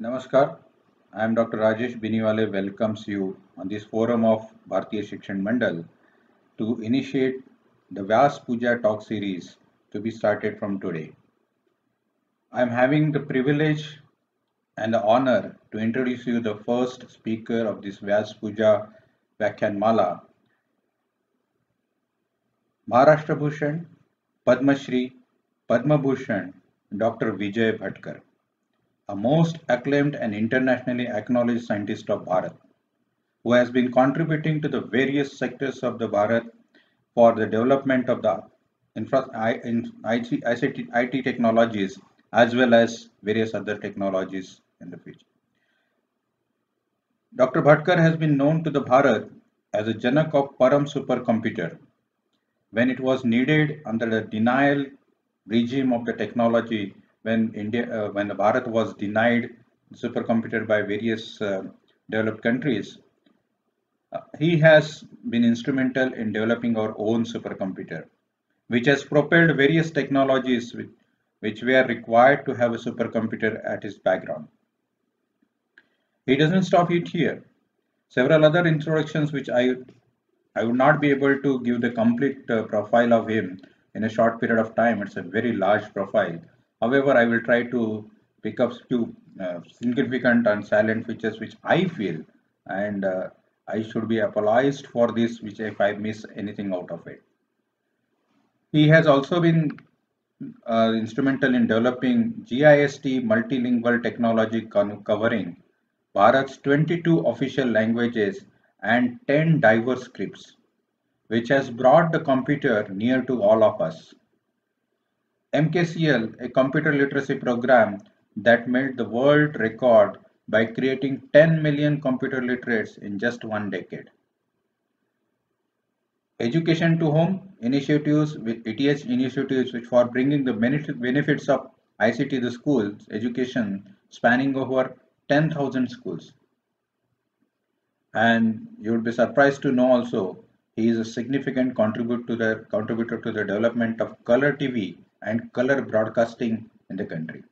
Namaskar. I am Dr. Rajesh Biniwale welcomes you on this forum of Bharatiya Shikshan Mandal to initiate the Vyas Puja talk series to be started from today. I am having the privilege and the honor to introduce you the first speaker of this Vyas Puja Mala, Maharashtra Bhushan, Padma Shri, Padma Bhushan, Dr. Vijay Bhatkar, a most acclaimed and internationally acknowledged scientist of Bharat, who has been contributing to the various sectors of the Bharat for the development of the ICT technologies as well as various other technologies in the future. Dr. Bhatkar has been known to the Bharat as a Janak of Param supercomputer when it was needed under the denial regime of the technology when the Bharat was denied supercomputer by various developed countries. He has been instrumental in developing our own supercomputer, which has propelled various technologies which were required to have a supercomputer at his background. He doesn't stop it here. Several other introductions which I would not be able to give the complete profile of him in a short period of time. It's a very large profile. However, I will try to pick up few significant and salient features which I feel, and I should be apologized for this, which if I miss anything out of it. He has also been instrumental in developing GIST multilingual technology covering Bharat's 22 official languages and 10 diverse scripts, which has brought the computer near to all of us. MKCL, a computer literacy program that made the world record by creating 10 million computer literates in just one decade. Education to home initiatives with ETH initiatives which for bringing the benefits of ICT to the schools education spanning over 10,000 schools. And you would be surprised to know also he is a significant contributor to the development of color TV and color broadcasting in the country,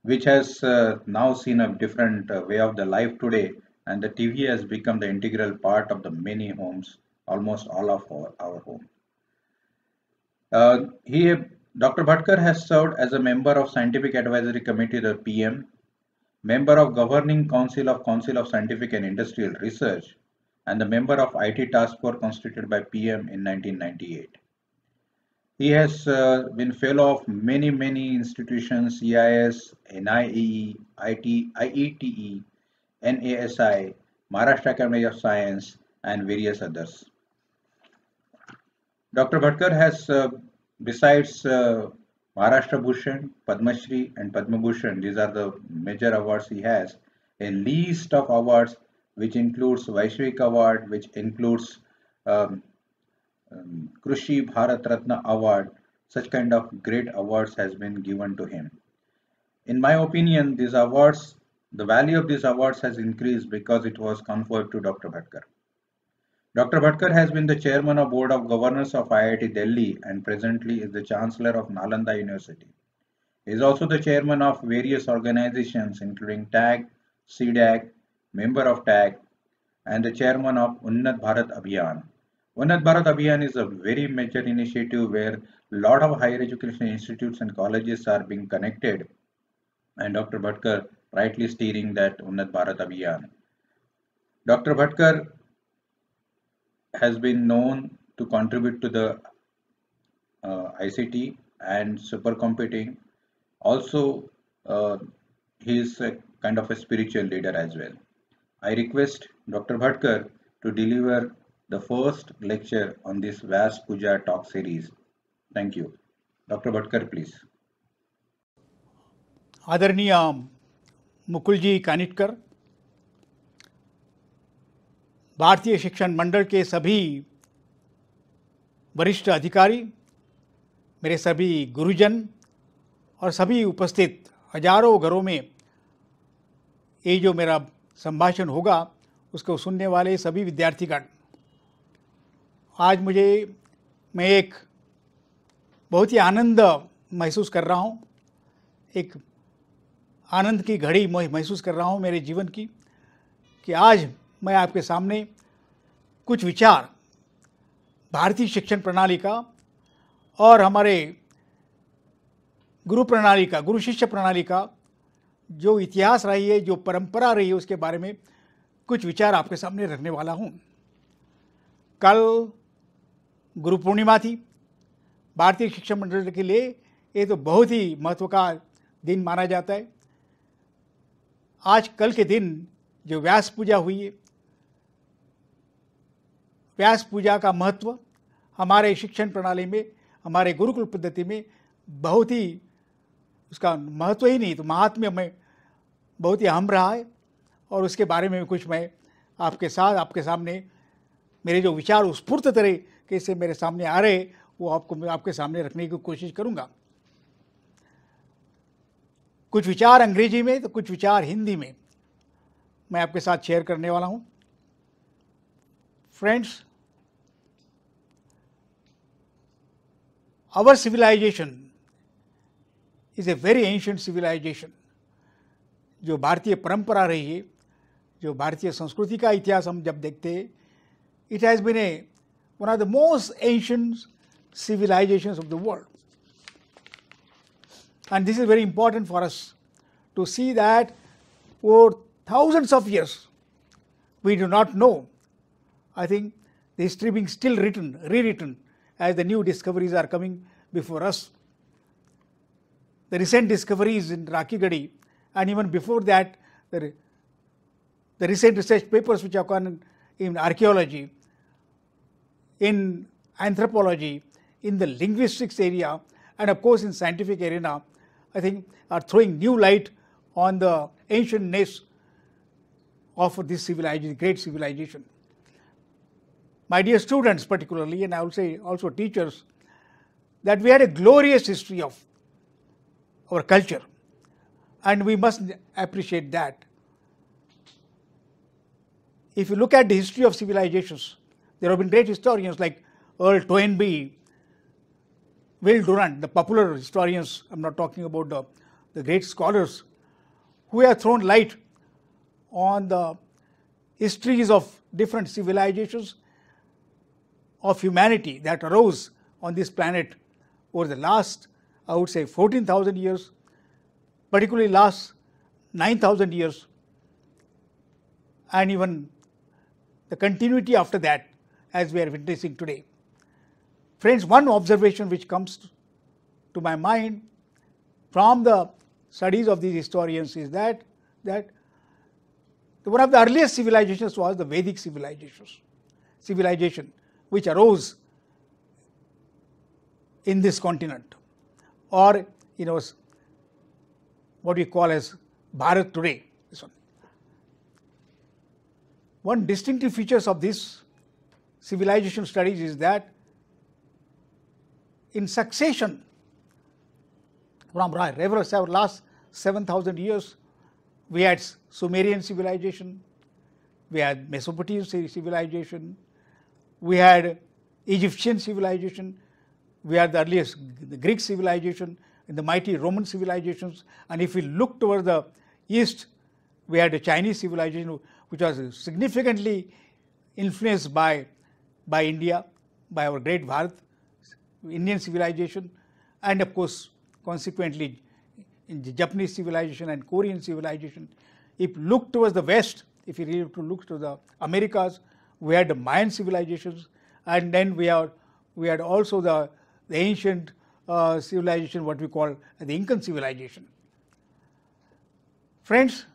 which has now seen a different way of the life today, and the TV has become the integral part of the many homes, almost all of our home. He, Dr. Bhatkar has served as a member of Scientific Advisory Committee, the PM, member of Governing Council of Scientific and Industrial Research, and the member of IT Task Force constituted by PM in 1998. He has been fellow of many institutions, CIS, NIE, IETE, NASI, Maharashtra Academy of Science, and various others. Dr. Bhatkar has, besides Maharashtra Bhushan, Padma Shri, and Padma Bhushan, these are the major awards he has, a list of awards which includes Vaishvik Award, which includes um, Krushi Bharat Ratna Award. Such kind of great awards has been given to him. In my opinion, these awards, the value of these awards has increased because it was conferred to Dr. Bhatkar. Dr. Bhatkar has been the chairman of Board of Governors of IIT Delhi and presently is the Chancellor of Nalanda University. He is also the chairman of various organizations including TAG, CDAG, member of TAG, and the chairman of Unnat Bharat Abhiyan. Unnat Bharat Abhiyan is a very major initiative where a lot of higher education institutes and colleges are being connected, and Dr. Bhatkar rightly steering that Unnat Bharat Abhiyan. Dr. Bhatkar has been known to contribute to the ICT and supercomputing. Also, he is a kind of a spiritual leader as well. I request Dr. Bhatkar to deliver the first lecture on this Vyas Puja talk series. Thank you. Dr. Bhatkar, please. आदरणीय मुकुल जी कानिटकर, भारतीय शिक्षण मंडल के सभी वरिष्ठ अधिकारी, मेरे सभी गुरुजन और सभी उपस्थित हजारों घरों में ये जो मेरा संभाषण होगा उसको सुनने वाले सभी विद्यार्थीगण, आज मैं एक बहुत ही आनंद महसूस कर रहा हूँ। एक आनंद की घड़ी महसूस कर रहा हूँ मेरे जीवन की कि आज मैं आपके सामने कुछ विचार भारतीय शिक्षण प्रणाली का और हमारे गुरु शिष्य प्रणाली का जो इतिहास रही है, जो परंपरा रही है, उसके बारे में कुछ विचार आपके सामने रखने वाला हूँ। कल गुरु पूर्णिमा थी। भारतीय शिक्षा मंडल के लिए ये तो बहुत ही महत्व का दिन माना जाता है। आज कल के दिन जो व्यास पूजा हुई है, व्यास पूजा का महत्व हमारे शिक्षण प्रणाली में, हमारे गुरुकुल पद्धति में बहुत ही, उसका महत्व ही नहीं तो महात्म्य में बहुत ही अहम रहा है। और उसके बारे में कुछ मैं आपके सामने मेरे जो विचार स्फूर्त तरीके से मेरे सामने आ रहे वो आपके सामने रखने की कोशिश करूंगा। कुछ विचार अंग्रेजी में तो कुछ विचार हिंदी में मैं आपके साथ शेयर करने वाला हूं। Friends, our civilization is a very ancient civilization। जो भारतीय परंपरा रही है, जो भारतीय संस्कृति का इतिहास हम जब देखते हैं, it has been one of the most ancient civilizations of the world। And this is very important for us to see that for thousands of years we do not know. I think the history being still rewritten as the new discoveries are coming before us. The recent discoveries in Rakhigarhi, and even before that, the recent research papers which have gone in archaeology, in anthropology, in the linguistics area, and of course in scientific arena, I think are throwing new light on the ancientness of this civilization, great civilization. My dear students particularly, and I will say also teachers, that we had a glorious history of our culture, and we must appreciate that. If you look at the history of civilizations, there have been great historians like Earl Toynbee, Will Durant, the popular historians. I'm not talking about the great scholars who have thrown light on the histories of different civilizations of humanity that arose on this planet over the last, I would say, 14,000 years, particularly last 9,000 years, and even the continuity after that as we are witnessing today. Friends, one observation which comes to my mind from the studies of these historians is that one of the earliest civilizations was the Vedic civilization which arose in this continent, or what we call as Bharat today. This one distinctive features of this civilization studies is that in succession from last 7,000 years, we had Sumerian civilization, we had Mesopotamian civilization, we had Egyptian civilization, we had the earliest the Greek civilization and the mighty Roman civilizations, and if we look toward the east, we had the Chinese civilization which was significantly influenced by India, by our great Bharat, Indian civilization, and of course consequently in the Japanese civilization and Korean civilization. If you look towards the west, if you really look to the Americas, we had the Mayan civilizations, and then we had also the ancient civilization, what we call the Incan civilization. Friends,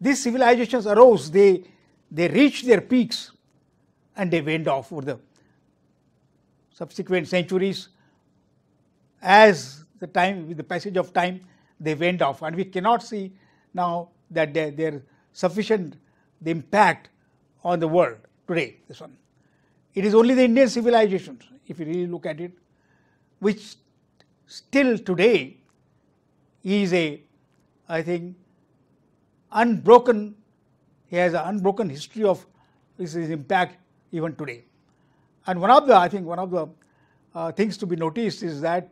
these civilizations arose, they reached their peaks and they went off over the subsequent centuries. As the time, with the passage of time, they went off, and we cannot see now that they're sufficient the impact on the world today. This one, it is only the Indian civilization, if you really look at it, which still today is I think unbroken. He has an unbroken history of his impact even today. And one of the things to be noticed is that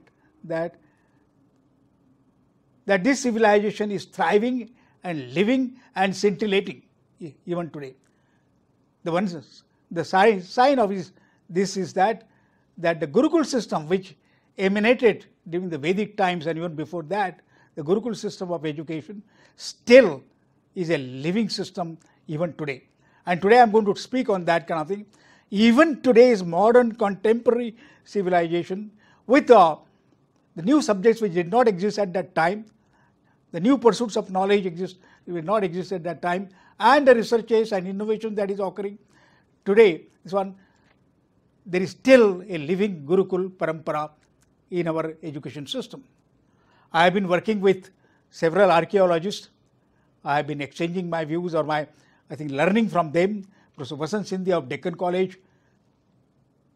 that this civilization is thriving and living and scintillating even today. The sign of this is that the Gurukul system, which emanated during the Vedic times and even before that, the Gurukul system of education still is a living system even today. And today I am going to speak on that kind of thing. Even today's modern contemporary civilization with the new subjects which did not exist at that time, the new pursuits of knowledge will not exist at that time, and the researches and innovation that is occurring today, there is still a living Gurukul Parampara in our education system. I have been working with several archaeologists. I have been exchanging my views or learning from them. Professor Vasant Sindhi of Deccan College,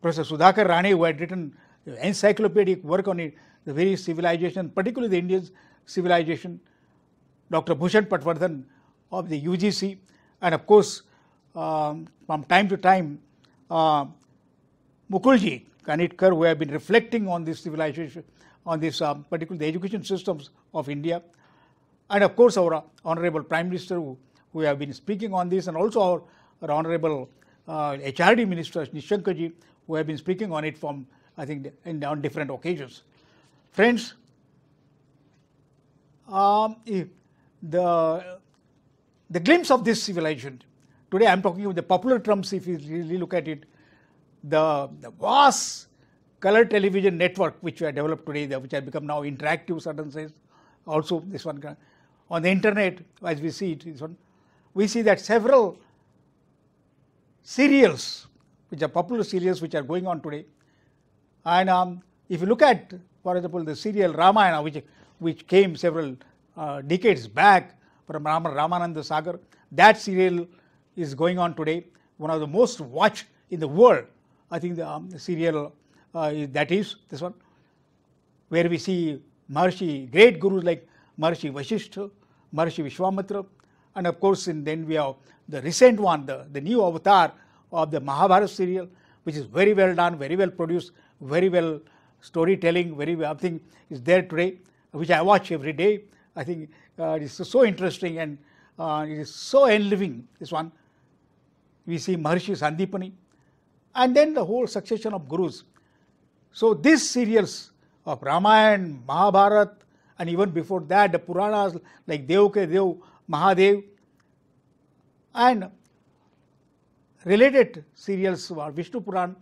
Professor Sudhakar Rane, who had written encyclopedic work on the various civilizations, particularly the Indian civilization, Dr. Bhushan Patwardhan of the UGC, and of course, from time to time, Mukulji Kanitkar, who have been reflecting on this civilization, on this particularly the education systems of India, and of course our Honorable Prime Minister who have been speaking on this, and also our Honorable HRD Minister Nishankaji, who have been speaking on it from on different occasions. Friends, the glimpse of this civilization, today I am talking about the popular terms. If you really look at it, the vast color television network which we have developed today, which has become now interactive, certain says, also this one on the internet, as we see it, this one, we see that several serials, which are popular serials which are going on today, and if you look at, for example, the serial Ramayana, which came several decades back from Ramananda Sagar, that serial is going on today, one of the most watched in the world. I think the serial that is this one, where we see Maharshi, great gurus like Maharshi Vasishtha, Maharshi Vishwamitra, and of course then we have the recent one, the new avatar of the Mahabharata serial, which is very well done, very well produced, very well storytelling, I think is there today, which I watch every day. I think it is so interesting and it is so enliving, this one. We see Maharshi Sandipani, and then the whole succession of gurus. So these serials of Ramayana, Mahabharata, and even before that the Puranas like Dev Ke Dev, Mahadev, and related serials or Vishnu Puran,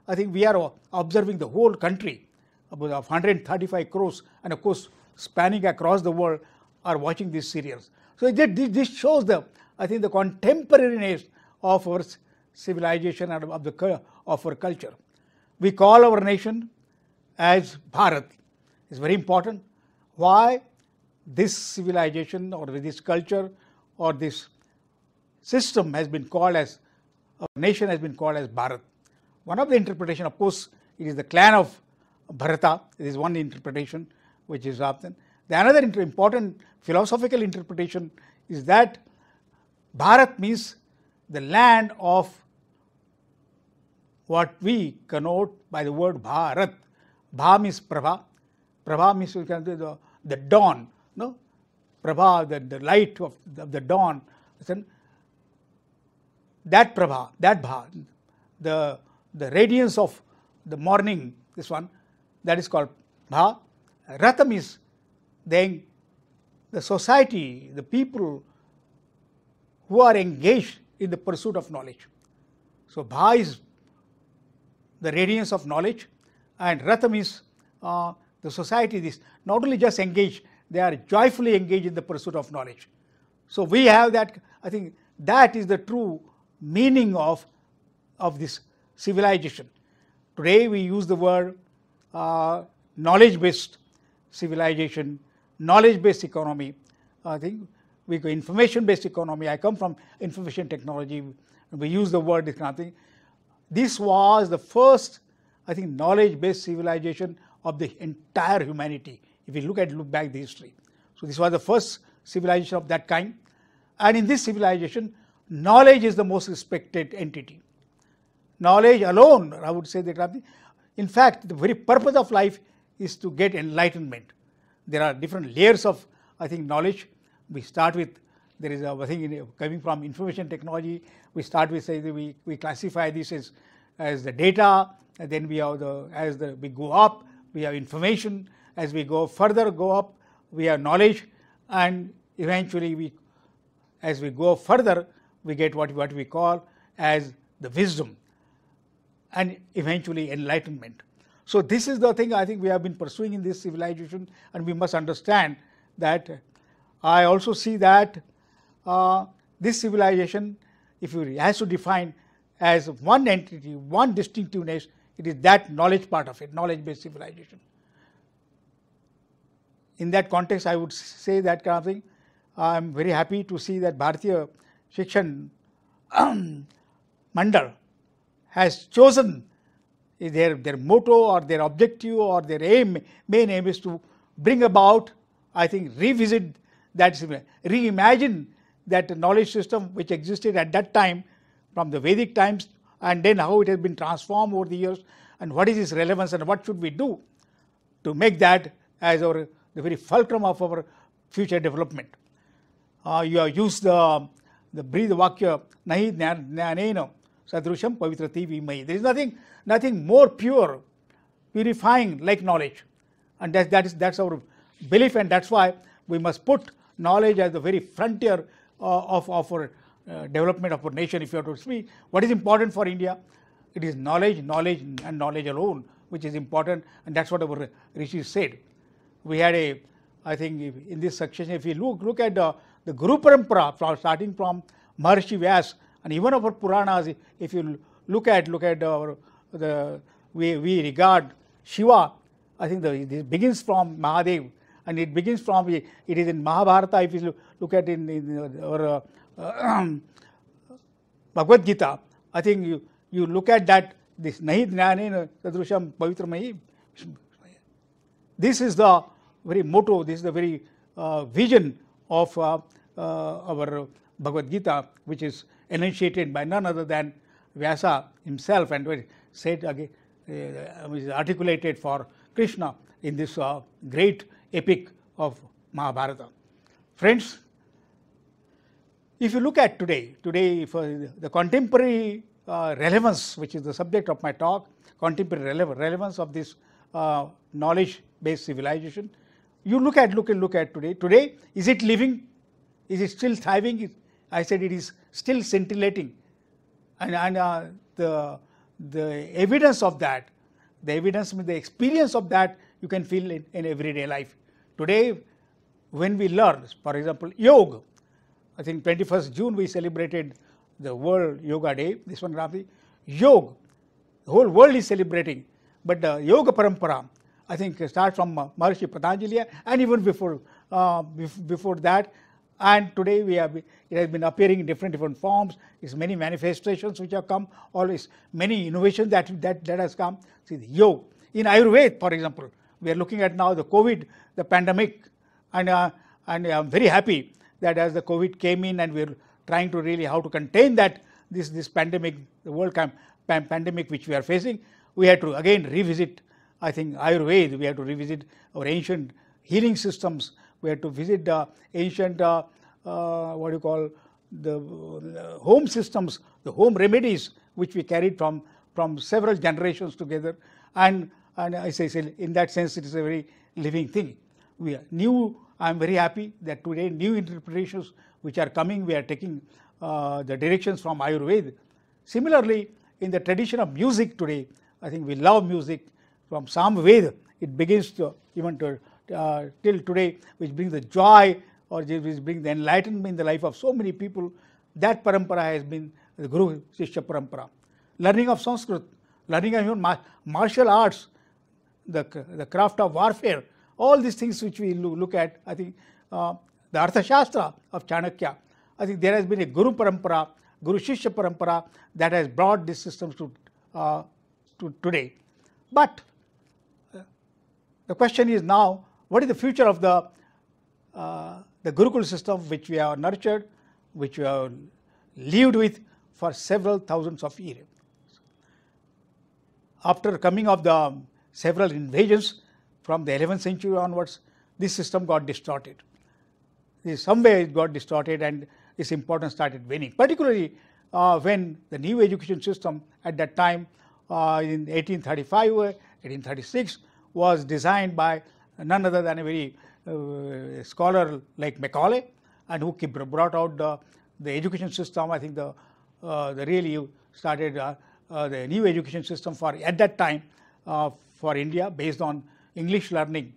I think we are observing the whole country, about 135 crores, and of course spanning across the world are watching these serials. So this shows the contemporariness of our civilization and of our culture. We call our nation as Bharat. It's very important. Why this civilization or this culture or this system has been called as, our nation has been called as Bharat. One of the interpretation, of course, it is the clan of Bharata. It is one interpretation which is often. The another important philosophical interpretation is that Bharat means the land of what we connote by the word Bharat. Bha means Prabha. Prabha means the dawn. No? Prabha, the light of the dawn. That Prabha, that Bha, the radiance of the morning, this one, that is called Bha. Rata means then the society, the people who are engaged in the pursuit of knowledge. So Bha is the radiance of knowledge, and Rata means the society is not only just engaged, they are joyfully engaged in the pursuit of knowledge. So we have that, I think that is the true meaning of this civilization. Today we use the word knowledge-based civilization, knowledge-based economy. I think we go information-based economy. I come from information technology. We use the word this kind of thing. This was the first, I think, knowledge-based civilization of the entire humanity. If you look back the history, so this was the first civilization of that kind. And in this civilization, knowledge is the most respected entity. Knowledge alone, I would say that, in fact, the very purpose of life is to get enlightenment. There are different layers of I think knowledge, we start with, there is a thing coming from information technology, we start with, say, we classify this as the data, and then we have we go up, we have information, as we go up, we have knowledge, and eventually as we go further, we get what we call as the wisdom, and eventually enlightenment. So this is the thing I think we have been pursuing in this civilization, and we must understand that. I also see that this civilization, if it has to define as one entity, one distinctiveness, it is that knowledge part of it, knowledge-based civilization. In that context, I would say that kind of thing. I am very happy to see that Bharatiya Shikshan Mandal has chosen their motto or their objective or their main aim is to bring about, I think, revisit that, reimagine that knowledge system which existed at that time from the Vedic times, and then how it has been transformed over the years, and what is its relevance, and what should we do to make that as the very fulcrum of our future development. You have used the Brihad Vakya, Nahi Jnanena Sadrusham Pavitrati Vimayi. There is nothing more pure, purifying like knowledge, and that's our belief, and that's why we must put knowledge as the very frontier of our development of our nation. If you have to speak, what is important for India? It is knowledge, and knowledge alone, which is important, and that's what our rishis said. We had I think in this section, if you look at the Guru Parampara, starting from Maharshi Vyas, and even our Puranas, if you look at we regard Shiva, I think this begins from Mahadev, and it begins from, it is in Mahabharata. If you look at in our Bhagavad Gita, I think you look at that, this Nahi Jnanena Sadrusham Pavitramayi. This is the very motto, this is the very vision of our Bhagavad Gita, which is enunciated by none other than Vyasa himself, and said again, is articulated for Krishna in this great epic of Mahabharata. Friends, if you look at today for the contemporary relevance, which is the subject of my talk, contemporary relevance of this knowledge-based civilization, you look at today. Today, is it living? Is it still thriving? I said it is still scintillating, and the evidence of that, the experience of that, you can feel in everyday life. Today, when we learn, for example, yoga, I think 21st June we celebrated the World Yoga Day. This one, Rafi, yoga, the whole world is celebrating, but the Yoga Parampara, I think, starts from Maharishi Patanjali, and even before that. And today it has been appearing in different forms. It's many manifestations which have come, always many innovations that has come. See, the yoga in Ayurveda, for example, we are looking at now the COVID, the pandemic, and I'm very happy that as the COVID came in, and we're trying to really how to contain that this pandemic, the world pandemic which we are facing, we had to again revisit, I think, Ayurveda. We have to revisit our ancient healing systems. We have to visit the ancient, the home systems, the home remedies which we carried from several generations together. And I say in that sense, it is a very living thing. I'm very happy that today new interpretations which are coming, we are taking the directions from Ayurveda. Similarly, in the tradition of music today, I think we love music from Samveda. It begins to even till today, which brings the joy or which brings the enlightenment in the life of so many people. That parampara has been the Guru Shishya parampara. Learning of Sanskrit, learning of even martial arts, the craft of warfare, all these things which we look at, I think the Arthashastra of Chanakya, I think there has been a Guru parampara, Guru Shishya parampara that has brought these systems to today. But the question is now, what is the future of the Gurukul system which we have nurtured, which we have lived with for several thousands of years? After coming of the several invasions from the 11th century onwards, this system got distorted. somewhere it got distorted and its importance started waning, particularly when the new education system at that time in 1835 or 1836 was designed by none other than a very scholar like Macaulay, and who brought out the education system. I think the really started the new education system for at that time for India based on English learning.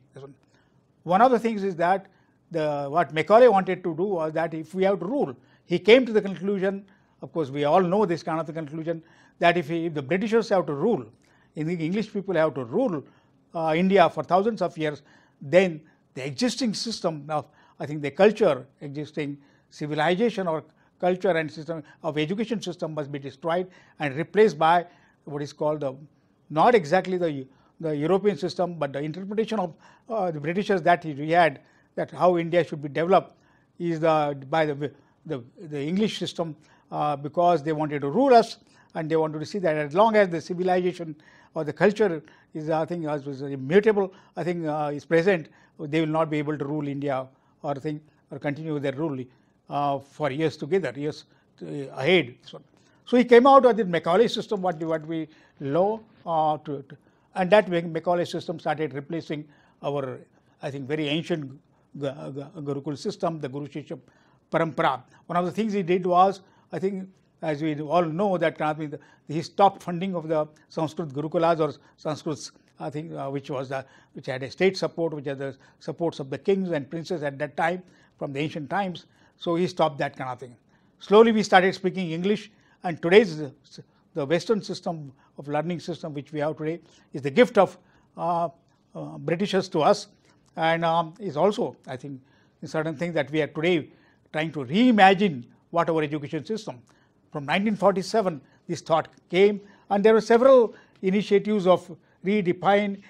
One of the things is that what Macaulay wanted to do was that if we have to rule, he came to the conclusion, of course we all know this kind of the conclusion, that if the Britishers have to rule, if the English people have to rule India for thousands of years, then the existing system of, I think, the culture, existing civilization or culture and system of education system must be destroyed and replaced by what is called not exactly the European system, but the interpretation of the Britishers that he had, that how India should be developed is by the English system, because they wanted to rule us, and they wanted to see that as long as the civilization or the culture is, I think, was immutable, I think is present, they will not be able to rule India or continue their rule for years together, years ahead. So he came out with the Macaulay system, what we know, and that Macaulay system started replacing our, I think, very ancient Gurukul system, the Guru Shishya Parampara. One of the things he did was, I think, as we all know, that he stopped funding of the Sanskrit Gurukulas or Sanskrits, I think, which had a state support, which had the supports of the kings and princes at that time from the ancient times. So he stopped that kind of thing. Slowly we started speaking English, and today's the Western system of learning system which we have today is the gift of Britishers to us, and is also, I think, certain things that we are today trying to reimagine what our education system. From 1947 this thought came, and there were several initiatives of redefining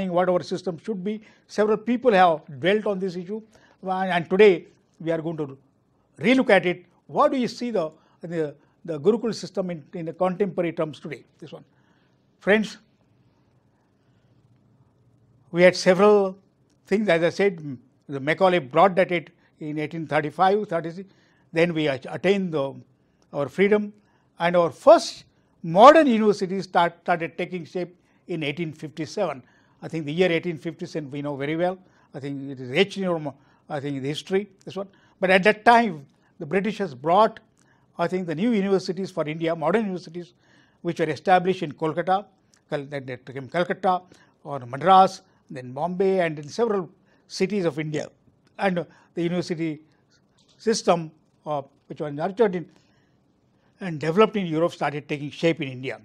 what our system should be. Several people have dwelt on this issue, and today we are going to relook at it. What do you see the Gurukul system in the contemporary terms today? This one, friends, we had several things. As I said, the Macaulay brought that in 1835, 36. Then we attained our freedom, and our first modern universities started taking shape in 1857. I think the year 1857 we know very well. I think it is etched in I think the history, this one. But at that time, the Britishers brought, I think, the new universities for India, modern universities, which were established in Kolkata, that became Calcutta or Madras, then Bombay, and in several cities of India. And the university system, which was nurtured in and developed in Europe, started taking shape in India.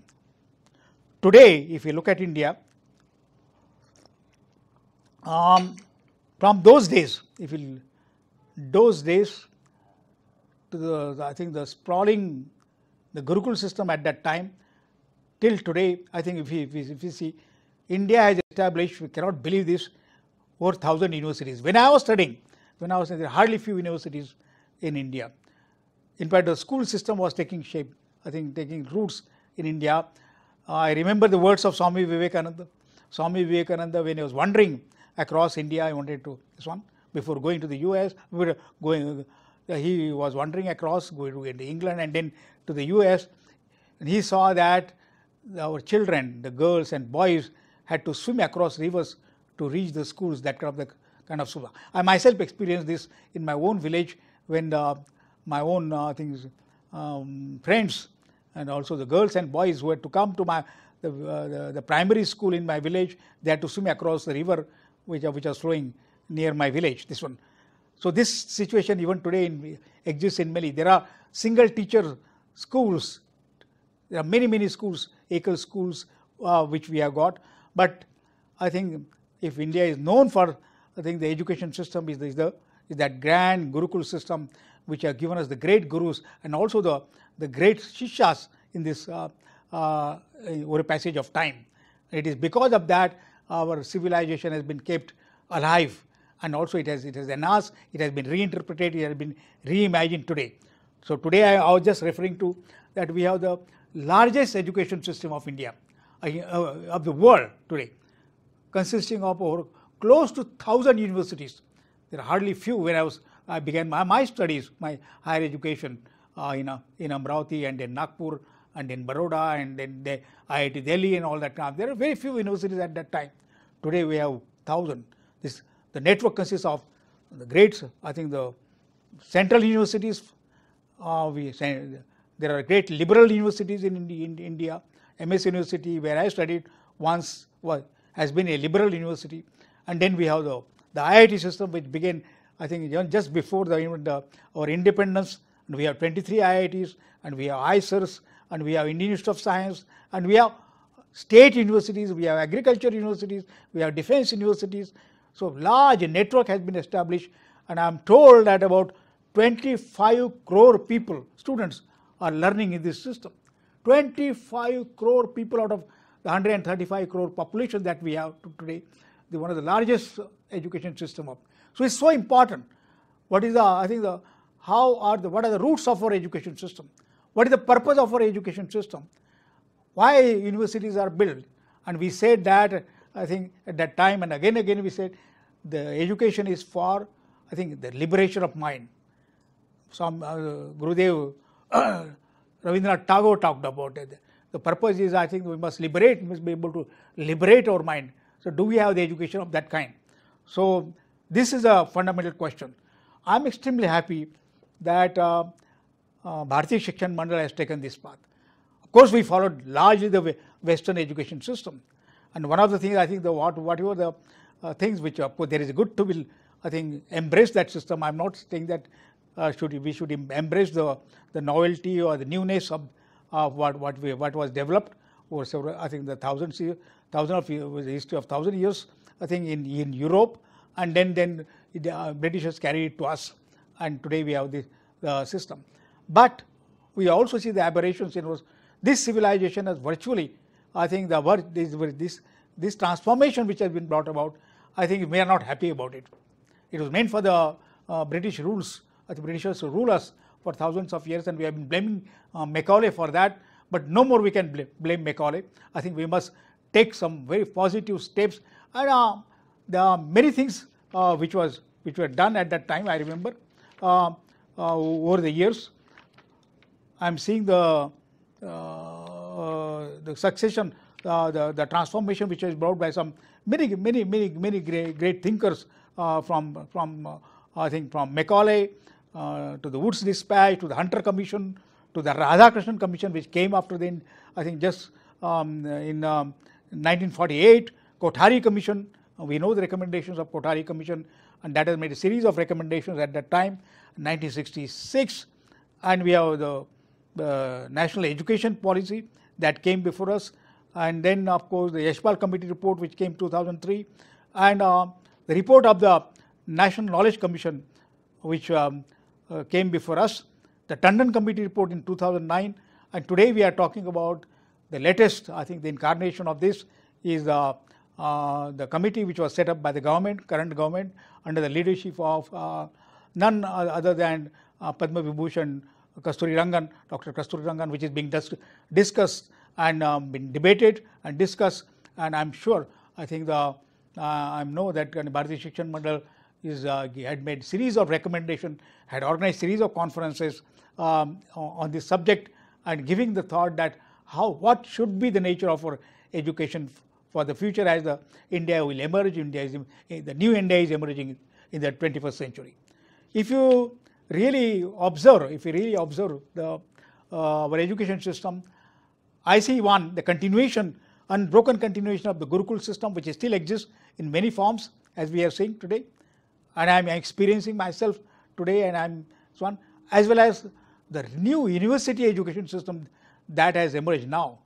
Today, if you look at India, from those days, to I think the sprawling, the Gurukul system at that time, till today, I think if you see, India has established, we cannot believe this, over 1,000 universities. When I was studying, there are hardly few universities in India. In fact, the school system was taking shape, I think, taking roots in India. I remember the words of Swami Vivekananda. Swami Vivekananda, when he was wandering across India, I wanted to, this one, before going to the US, he was wandering across, going to England and then to the US, and he saw that our children, the girls and boys, had to swim across rivers to reach the schools, that kind of I myself experienced this in my own village when my own friends and also the girls and boys who had to come to the primary school in my village, they had to swim across the river which was flowing near my village, this one. So this situation even today exists in Mali. There are single teacher schools. There are many schools, Ekal schools, which we have got. But I think if India is known for, I think the education system is that grand Gurukul system, which have given us the great gurus and also the great Shishyas in this over a passage of time. It is because of that our civilization has been kept alive, and also it has enhanced, it has been reinterpreted, it has been reimagined today. So today I was just referring to that we have the largest education system of India, of the world today, consisting of over close to 1,000 universities. There are hardly few. When I was I began my studies, my higher education in Amravati and in Nagpur and in Baroda and then the IIT Delhi and all that. There are very few universities at that time. Today we have 1,000. The network consists of the great, I think the central universities. There are great liberal universities in India. MS University, where I studied, once has been a liberal university, and then we have the IIT system, which began, I think, just before our independence. And we have 23 IITs, and we have IISERs, and we have Indian Institute of Science, and we have state universities, we have agriculture universities, we have defense universities. So large network has been established, and I am told that about 25 crore people, students, are learning in this system. 25 crore people out of the 135 crore population that we have today, one of the largest education system of. So it's so important. What is what are the roots of our education system? What is the purpose of our education system? Why universities are built? And we said that, I think, at that time, and again we said the education is for, I think, the liberation of mind. Some Gurudev Rabindranath Tagore talked about it. The purpose is, I think, we must be able to liberate our mind. So do we have the education of that kind? So this is a fundamental question. I'm extremely happy that Bharatiya Shikshan Mandal has taken this path. Of course, we followed largely the Western education system. And one of the things, I think, whatever the things which, of course, there is a good to will, I think, embrace that system. I'm not saying that we should embrace the novelty or the newness of what was developed over several, I think, the thousand years, the history of 1,000 years, I think, in Europe, and then the Britishers carried it to us, and today we have the system. But we also see the aberrations in this civilization has virtually, I think, this transformation which has been brought about, I think we are not happy about it. It was meant for the British rules, the Britishers to rule us for thousands of years, and we have been blaming Macaulay for that. But no more we can blame Macaulay. I think we must take some very positive steps, and there are many things which were done at that time. I remember over the years, I'm seeing the succession, the transformation which was brought by some many great thinkers from I think from Macaulay to the Woods Dispatch, to the Hunter Commission, to the Radhakrishnan Commission, which came after then, I think, just in 1948, Kothari Commission. We know the recommendations of Kothari Commission, and that has made a series of recommendations at that time, 1966, and we have the National Education Policy that came before us, and then, of course, the Yashpal Committee report, which came 2003, and the report of the National Knowledge Commission, which came before us, the Tandon Committee report in 2009, and today we are talking about the latest, I think, the incarnation of this is the committee which was set up by the government, current government, under the leadership of none other than Padma Vibhushan Kasturi Rangan, Dr. Kasturi Rangan, which is being discussed and been debated and discussed. And I'm sure, I think I know that Bharatiya Shikshan Mandal had made series of recommendations, had organized series of conferences on this subject, and giving the thought that what should be the nature of our education for the future as the India will emerge. The new India is emerging in the 21st century. If you really observe, our education system, I see the continuation, unbroken continuation of the Gurukul system, which still exists in many forms, as we are seeing today, and I am experiencing myself today, and as well as the new university education system that has emerged now,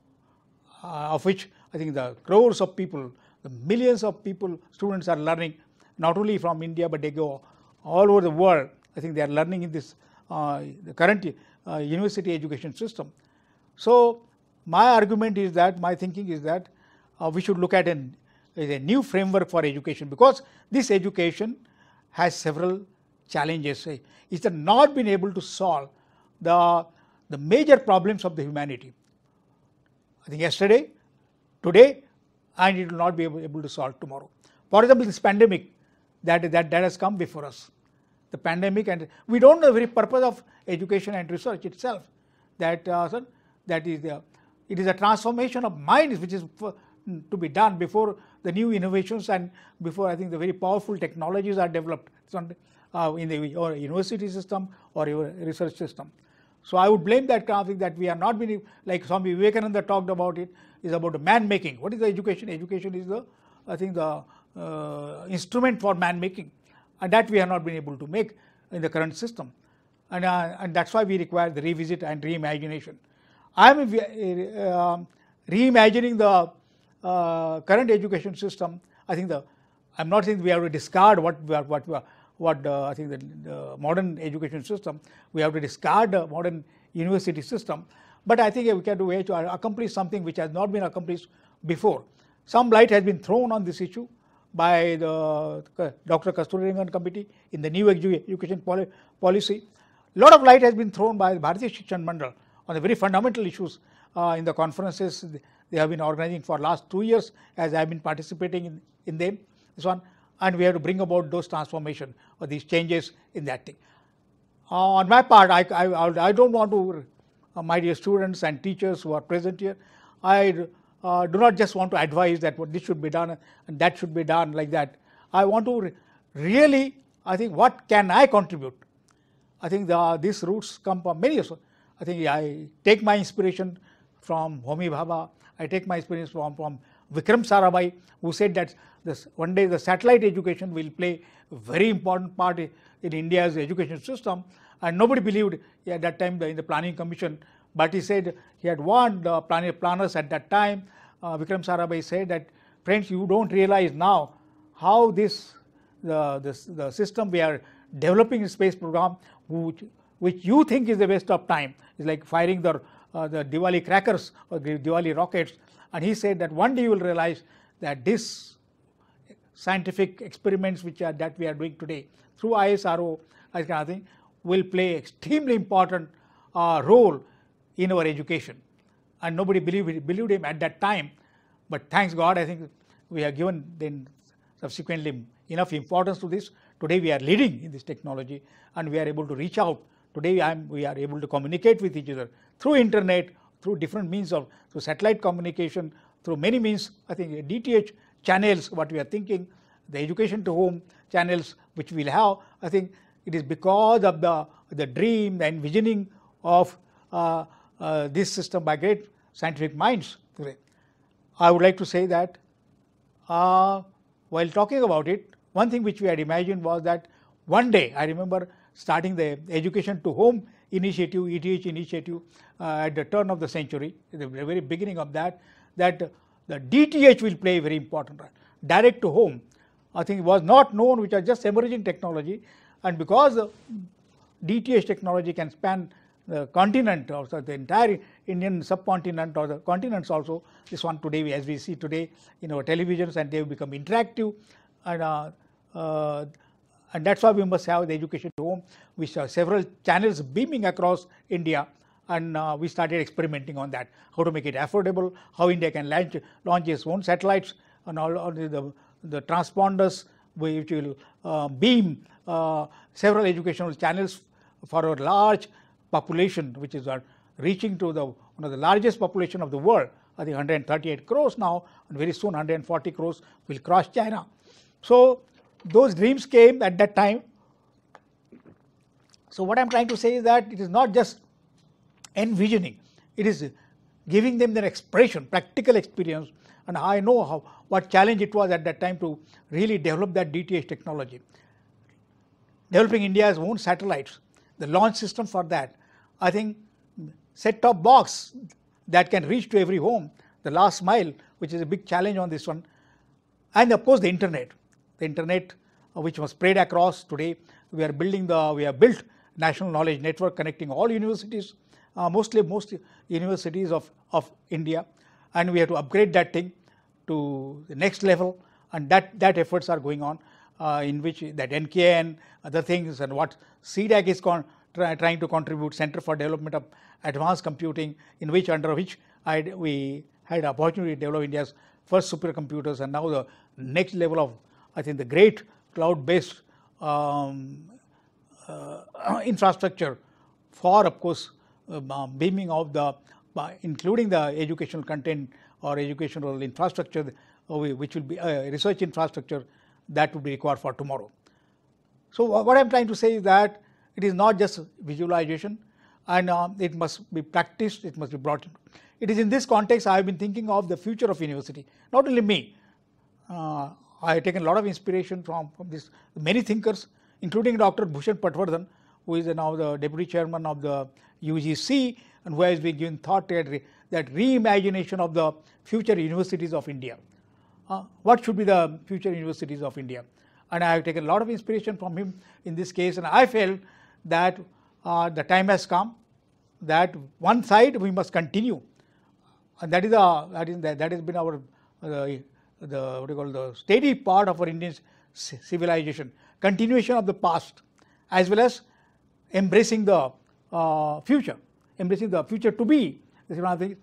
of which I think the crores of people, the millions of people, students are learning, not only from India, but they go all over the world. I think they are learning in this the current university education system. So my argument is that, my thinking is that we should look at a new framework for education, because this education has several challenges. It has not been able to solve the major problems of the humanity. I think yesterday, today, and it will not be able to solve tomorrow. For example, this pandemic that has come before us. the pandemic, and we don't know the very purpose of education and research itself. That that is it is a transformation of minds which is to be done before the new innovations and before I think the very powerful technologies are developed in the or university system or your research system. So I would blame that kind of thing that we are not being, like Swami Vivekananda talked about it, is about the man making. What is the education? Education is the, I think, the instrument for man making, and that we have not been able to make in the current system, and that's why we require the revisit and reimagination. I am reimagining the current education system. I think I'm not saying we have to discard what I think the modern education system. We have to discard the modern university system, but I think we can do it to accomplish something which has not been accomplished before. Some light has been thrown on this issue by the Dr. Kasturirangan committee in the new education policy. A lot of light has been thrown by the Bharatiya Shikshan Mandal on the very fundamental issues in the conferences they have been organizing for last 2 years, as I have been participating in them. This one, and we have to bring about those transformation or these changes in that thing. On my part, I don't want to, my dear students and teachers who are present here, I do not just want to advise that what this should be done and that should be done like that. I want to really, I think, what can I contribute? I think these roots come from many years. I think I take my inspiration from Homi Bhabha. I take my inspiration from Vikram Sarabhai, who said that one day the satellite education will play a very important part in India's education system, and nobody believed at that time in the planning commission, but he said he had warned the planners at that time. Vikram Sarabhai said that, friends, you don't realize now how the system we are developing in space program, which you think is the waste of time, is like firing the Diwali crackers or the Diwali rockets. And he said that one day you will realize that this scientific experiments that we are doing today through ISRO, I think, will play extremely important role in our education. And nobody believed him at that time, but thanks God, I think we have given then subsequently enough importance to this. Today we are leading in this technology, and we are able to reach out. Today we are able to communicate with each other through internet, through different means of, through satellite communication, through many means. I think DTH channels, what we are thinking, the education to home channels which we'll have, I think it is because of the dream, the envisioning of this system by great scientific minds today. I would like to say that while talking about it, one thing which we had imagined was that one day, I remember starting the education to home initiative, ETH initiative at the turn of the century, at the very beginning of that the DTH will play a very important role. Direct to home, I think was not known, which are just emerging technology, and because the DTH technology can span the continent, also the entire Indian subcontinent or the continents also, this one today, as we see today in our televisions, and they have become interactive, and that's why we must have the education to home, which are several channels beaming across India, and we started experimenting on that, how to make it affordable, how India can launch its own satellites, and all the transponders which will beam several educational channels for our large population, which is reaching to one of the largest population of the world. I think 138 crores now, and very soon 140 crores will cross China. So those dreams came at that time. So what I am trying to say is that it is not just envisioning, it is giving them their expression, practical experience, and I know what challenge it was at that time to really develop that DTH technology. Developing India's own satellites, the launch system for that, I think set-top box that can reach to every home, the last mile, which is a big challenge on this one, and of course the internet which was spread across. Today we have built national knowledge network connecting all universities, most universities of India, and we have to upgrade that thing to the next level, and that efforts are going on, in which that NKN, other things, and what CDAC is trying to contribute, Center for Development of Advanced Computing, in which we had opportunity to develop India's first supercomputers, and now the next level of, I think, the great cloud-based infrastructure for, of course, beaming of including the educational content or educational infrastructure, which will be research infrastructure that would be required for tomorrow. So what I am trying to say is that it is not just visualization, and it must be practiced, it must be brought in. It is in this context I have been thinking of the future of university. Not only me, I have taken a lot of inspiration from this many thinkers, including Dr. Bhushan Patwardhan, who is now the deputy chairman of the UGC, and who has been given thought that reimagination of the future universities of India. What should be the future universities of India? And I have taken a lot of inspiration from him in this case, and I felt that the time has come that one side we must continue, and that has been our the steady part of our Indian civilization, continuation of the past, as well as embracing the future to be. This is one of the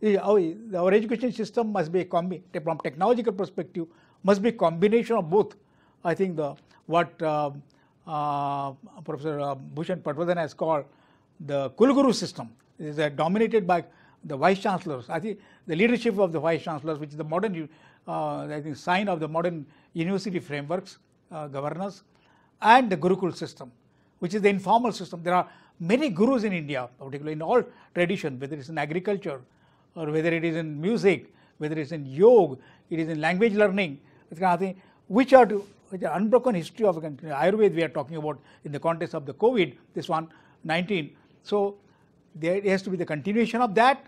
things. Our education system must be from technological perspective, must be a combination of both. I think what Professor Bhushan Patwardhan has called the Kulguru system is dominated by the vice chancellors. I think the leadership of the vice chancellors, which is the modern I think sign of the modern university frameworks, governance, and the Gurukul system, which is the informal system. There are many gurus in India, particularly in all tradition, whether it's in agriculture or whether it is in music, whether it's in yoga, it is in language learning, which are unbroken history of Ayurveda we are talking about in the context of the COVID, this one, 19. So there has to be the continuation of that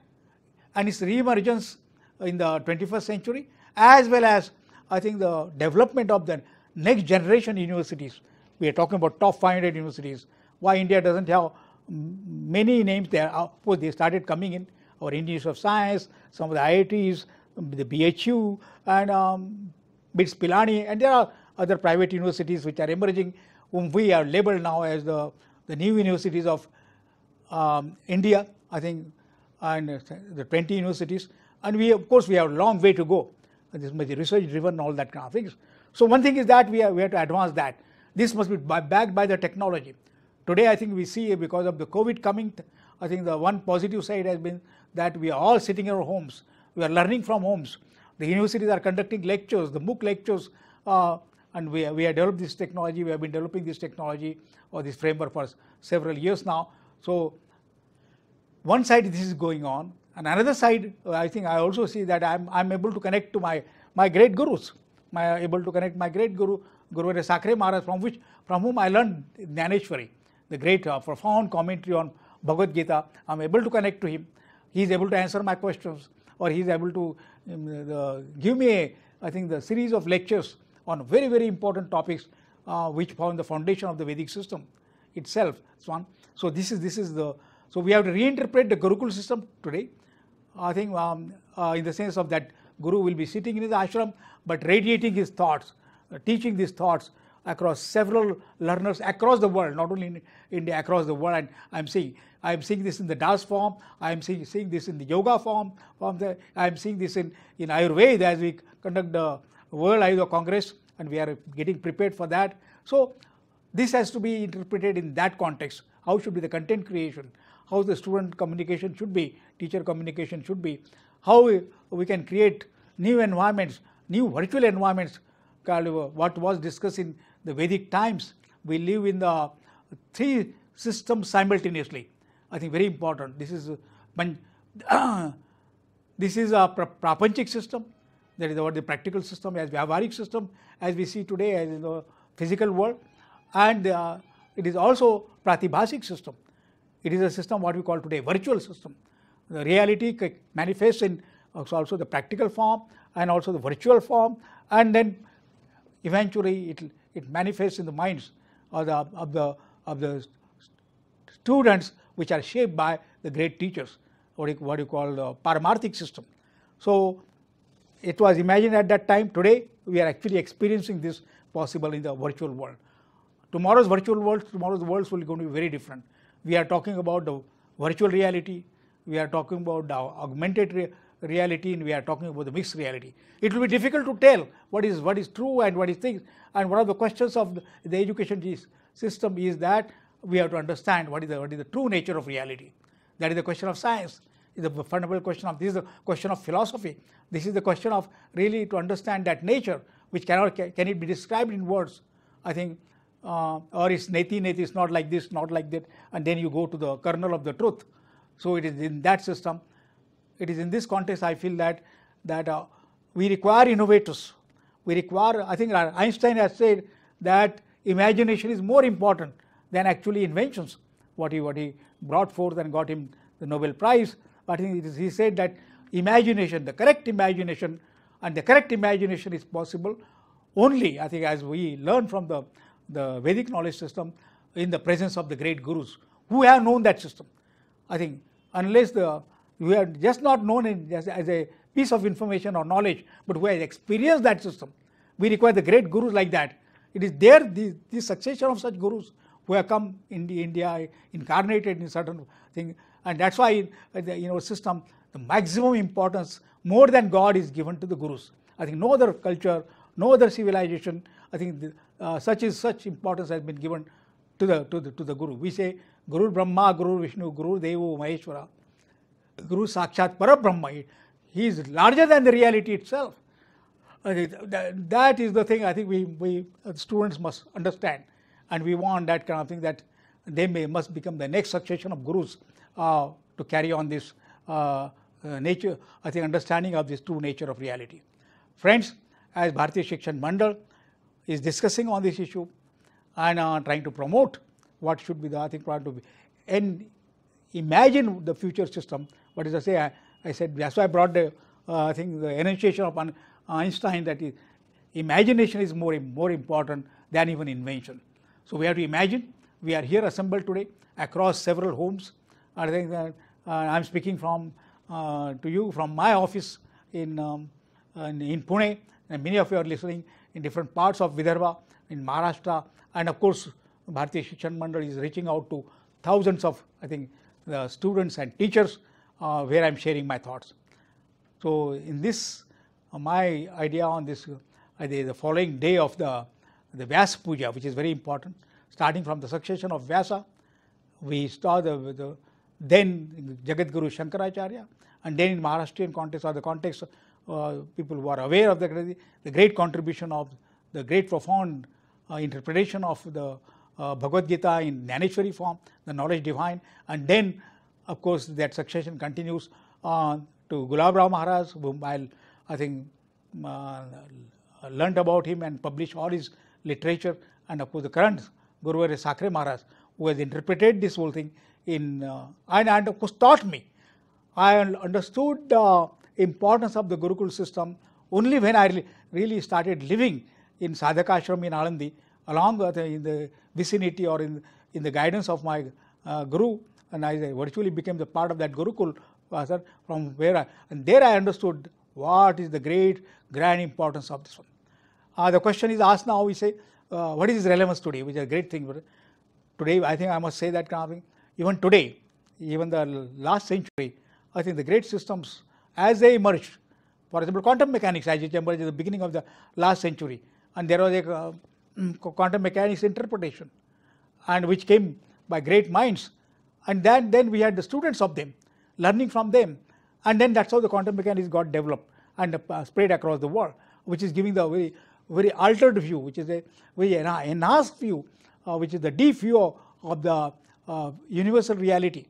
and its re-emergence in the 21st century, as well as I think the development of the next generation universities. We are talking about top 500 universities. Why India doesn't have many names there? Of course, they started coming in, our Institute of Science, some of the IITs, the BHU, and BITS Pilani, and there are other private universities which are emerging, whom we are labeled now as the new universities of India, I think, and the 20 universities. And we, of course, we have a long way to go. This must be research driven, all that kind of things. So one thing is that we have to advance that. This must be backed by the technology. Today, I think we see, because of the COVID coming, I think the one positive side has been that we are all sitting in our homes. We are learning from homes. The universities are conducting lectures, the MOOC lectures, and we have developed this technology. We have been developing this technology or this framework for several years now. So one side this is going on, and another side, I think I also see that I'm able to connect to my great gurus. Able to connect my great guru, Guruvare Sakre Maharaj, from whom I learned Jnaneshwari, the great profound commentary on Bhagavad Gita. I'm able to connect to him. He is able to answer my questions, or he is able to give me, I think, the series of lectures on very, very important topics which form the foundation of the Vedic system itself. So this is the, so we have to reinterpret the Gurukul system today. I think in the sense of that Guru will be sitting in his ashram, but radiating his thoughts, teaching these thoughts across several learners across the world, not only in India, across the world. And I am seeing this in the Das form, I am seeing this in the yoga form, I am seeing this in Ayurveda as we conduct the World Ayurveda Congress, and we are getting prepared for that. So this has to be interpreted in that context. How should be the content creation? How the student communication should be, teacher communication should be, how we can create new environments, new virtual environments, what was discussed in the Vedic times. We live in the three systems simultaneously. I think very important. This is a prapanchik system, that is the practical system, as Vyavaharik system, as we see today as in the physical world, and it is also pratibhasik system. It is a system what we call today virtual system. The reality manifests in also the practical form and also the virtual form, and then eventually it manifests in the minds of the students, which are shaped by the great teachers, what you call the Paramarthik system. So it was imagined at that time. Today we are actually experiencing this possible in the virtual world. Tomorrow's virtual world, tomorrow's worlds will going to be very different. We are talking about the virtual reality, we are talking about the augmented reality, and we are talking about the mixed reality. It will be difficult to tell what is true and what is things, and one of the questions of the education system is that we have to understand what is the true nature of reality. That is the question of science. Is the fundamental question of this is the question of philosophy. This is the question of really to understand that nature, which can it be described in words? I think, or it's neti, it's not like this, not like that, and then you go to the kernel of the truth. So it is in that system. It is in this context I feel that we require innovators. We require. I think Einstein has said that imagination is more important than actually inventions. What he brought forth and got him the Nobel Prize. But he said that imagination, the correct imagination, and the correct imagination is possible only, I think, as we learn from the Vedic knowledge system, in the presence of the great gurus who have known that system. I think unless we are just not known as a piece of information or knowledge, but who has experienced that system, we require the great gurus like that. It is there, the succession of such gurus who have come in India, incarnated in certain things, and that's why in our system the maximum importance, more than God, is given to the gurus. I think no other culture, no other civilization, I think such importance has been given to the guru. We say Guru Brahma, Guru Vishnu, Guru Devo Maheshwara, Guru Sakshat Parabrahma. He is larger than the reality itself. That is the thing I think we students must understand, and we want that kind of thing, that they must become the next succession of gurus to carry on this nature, I think, understanding of this true nature of reality. Friends, as Bharatiya Shikshan Mandal is discussing on this issue and trying to promote what should be I think, trying to be, and imagine the future system. What is I say? I said that's why I brought I think the enunciation of Einstein, that is, imagination is more important than even invention. So we have to imagine. We are here assembled today across several homes. I think that I'm speaking to you from my office in Pune, and many of you are listening in different parts of Vidarbha, in Maharashtra, and of course Bharatiya Shikshan Mandal is reaching out to thousands of, I think, the students and teachers where I'm sharing my thoughts. So in this, my idea on this, the following day of the Vyasa Puja, which is very important, starting from the succession of Vyasa, we saw then Jagat Guru Shankaracharya, and then in Maharashtrian context, or the context people who are aware of the great contribution of the great profound interpretation of the Bhagavad Gita in Jnaneshwari form, the knowledge divine, and then of course that succession continues to Gulab Rao Maharaj, whom I think learned about him and published all his literature, and of course the current Guru Sakre Maharaj, who has interpreted this whole thing in and of course taught me. I understood the importance of the Gurukul system only when I really started living in Sadhaka Ashram in Alandi, along in the vicinity or in the guidance of my Guru, and I virtually became the part of that Gurukul, from where there I understood what is the great grand importance of this one. The question is asked now, we say, what is its relevance today, which is a great thing. Today, I think I must say that kind of thing, even today, even the last century, I think the great systems as they emerged, for example, quantum mechanics as it emerged at the beginning of the last century, and there was a quantum mechanics interpretation, and which came by great minds, and then we had the students of them, learning from them, and then that's how the quantum mechanics got developed and spread across the world, which is giving the very, very altered view, which is a very enhanced view, which is the deep view of the universal reality.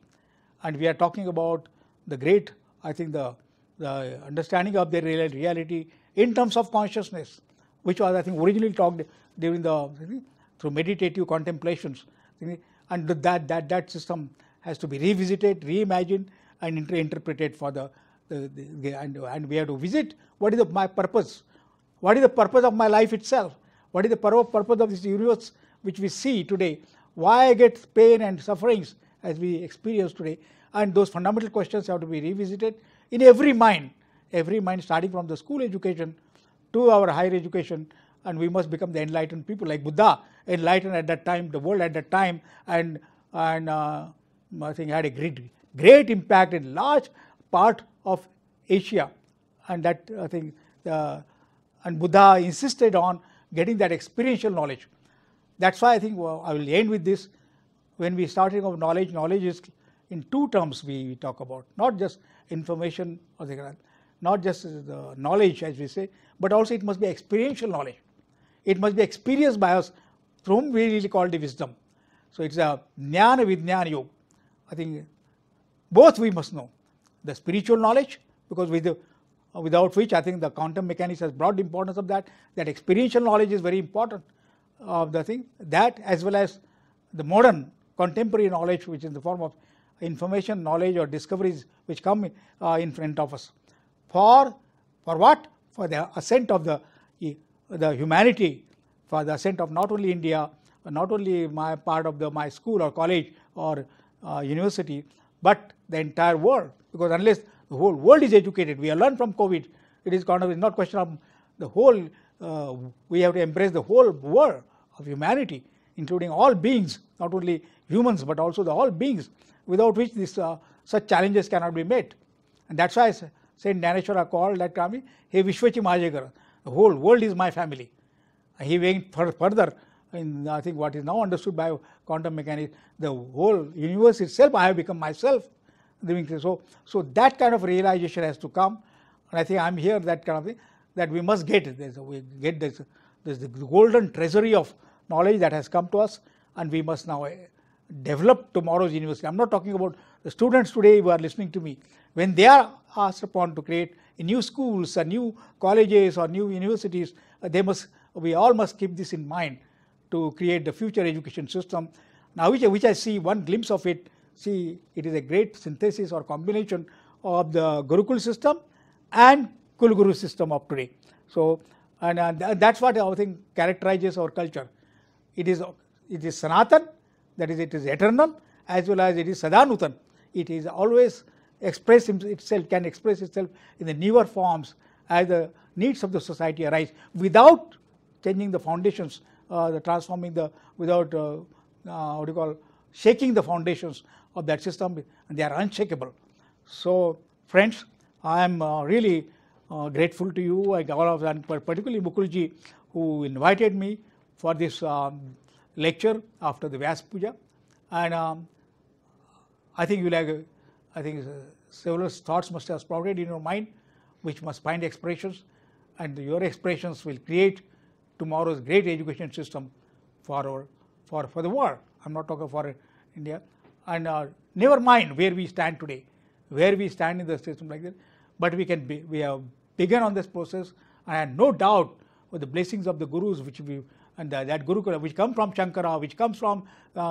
And we are talking about the great, I think, the understanding of the reality in terms of consciousness, which was, I think, originally talked during through meditative contemplations, and that system has to be revisited, reimagined, and interpreted for and we have to visit what is my purpose, what is the purpose of my life itself, what is the purpose of this universe which we see today, why I get pain and sufferings as we experience today, and those fundamental questions have to be revisited in every mind starting from the school education to our higher education, and we must become the enlightened people like Buddha, enlightened at that time, the world at that time, and I think had a great impact in large part of Asia, and that I think and Buddha insisted on getting that experiential knowledge. that's why I think I will end with this. When we starting of knowledge, knowledge is in two terms we talk about, not just information or not just the knowledge as we say, but also it must be experiential knowledge. It must be experienced by us, through whom we really call the wisdom. So it's a Jnana Vijnana Yoga. I think both we must know. The spiritual knowledge, because without which I think the quantum mechanics has brought the importance of that. That experiential knowledge is very important of the thing. That as well as the modern contemporary knowledge, which is in the form of information, knowledge or discoveries which come in front of us. For what? For the ascent of the humanity, for the ascent of not only India, not only my part of my school or college or university, but the entire world. Because unless the whole world is educated, we have learned from COVID, it is kind of, it's not question of the whole, we have to embrace the whole world of humanity, including all beings, not only humans but also the all beings, without which this such challenges cannot be met. And that's why Saint Dhaneshwara called that Kami, He Vishwachi Majegara, the whole world is my family. He went further in I think what is now understood by quantum mechanics, the whole universe itself I have become myself. So that kind of realization has to come, and I think I am here that kind of thing, that we must get. There's the golden treasury of knowledge that has come to us, and we must now develop tomorrow's university. I am not talking about the students today who are listening to me. When they are asked upon to create new schools or new colleges or new universities, we all must keep this in mind to create the future education system. Now which I see one glimpse of it. See, it is a great synthesis or combination of the Gurukul system and Kulguru system of today. So, and that's what I think characterizes our culture. It is Sanatan, that is, it is eternal, as well as it is Sadanutan. It is always can express itself in the newer forms as the needs of the society arise, without changing the foundations, without shaking the foundations of that system, and they are unshakable. So friends, I am really grateful to you, like all of them, particularly Mukulji, who invited me for this lecture after the Vyas Puja, and I think several thoughts must have sprouted in your mind, which must find expressions, and your expressions will create tomorrow's great education system for the world. I'm not talking for India, and never mind where we stand today, where we stand in the system like that, but we have begun on this process, and I have no doubt with the blessings of the gurus that Gurukula, which come from Shankara, which comes from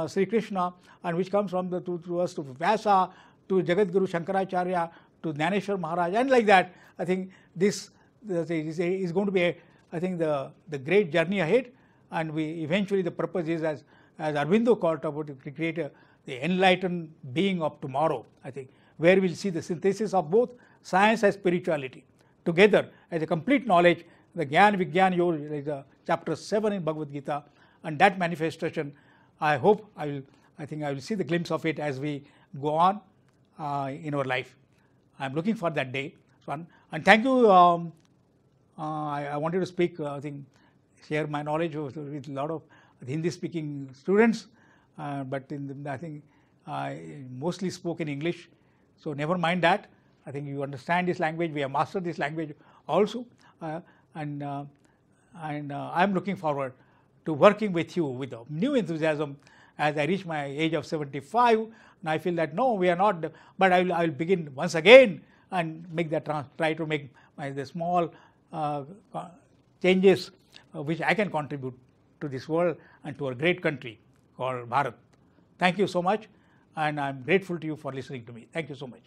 Sri Krishna, and which comes from to us to Vyasa, to Jagat Guru Shankaracharya, to Dhaneshwar Maharaj, and like that. I think this is going to be the great journey ahead, and eventually the purpose is, as Aurobindo called about, to create the enlightened being of tomorrow, I think, where we'll see the synthesis of both science and spirituality together as a complete knowledge. The Jnana Vijnana Yoga is chapter 7 in Bhagavad Gita, and that manifestation, I hope I will see the glimpse of it as we go on in our life. I am looking for that day. So, and thank you. I wanted to speak, share my knowledge with a lot of Hindi-speaking students, but I think I mostly spoke in English. So never mind that. I think you understand this language. We have mastered this language also, and I'm looking forward to working with you with a new enthusiasm as I reach my age of 75. And I feel that no, we are not, but I will begin once again and make that try to make the small changes which I can contribute to this world and to our great country called Bharat. Thank you so much, and I'm grateful to you for listening to me. Thank you so much.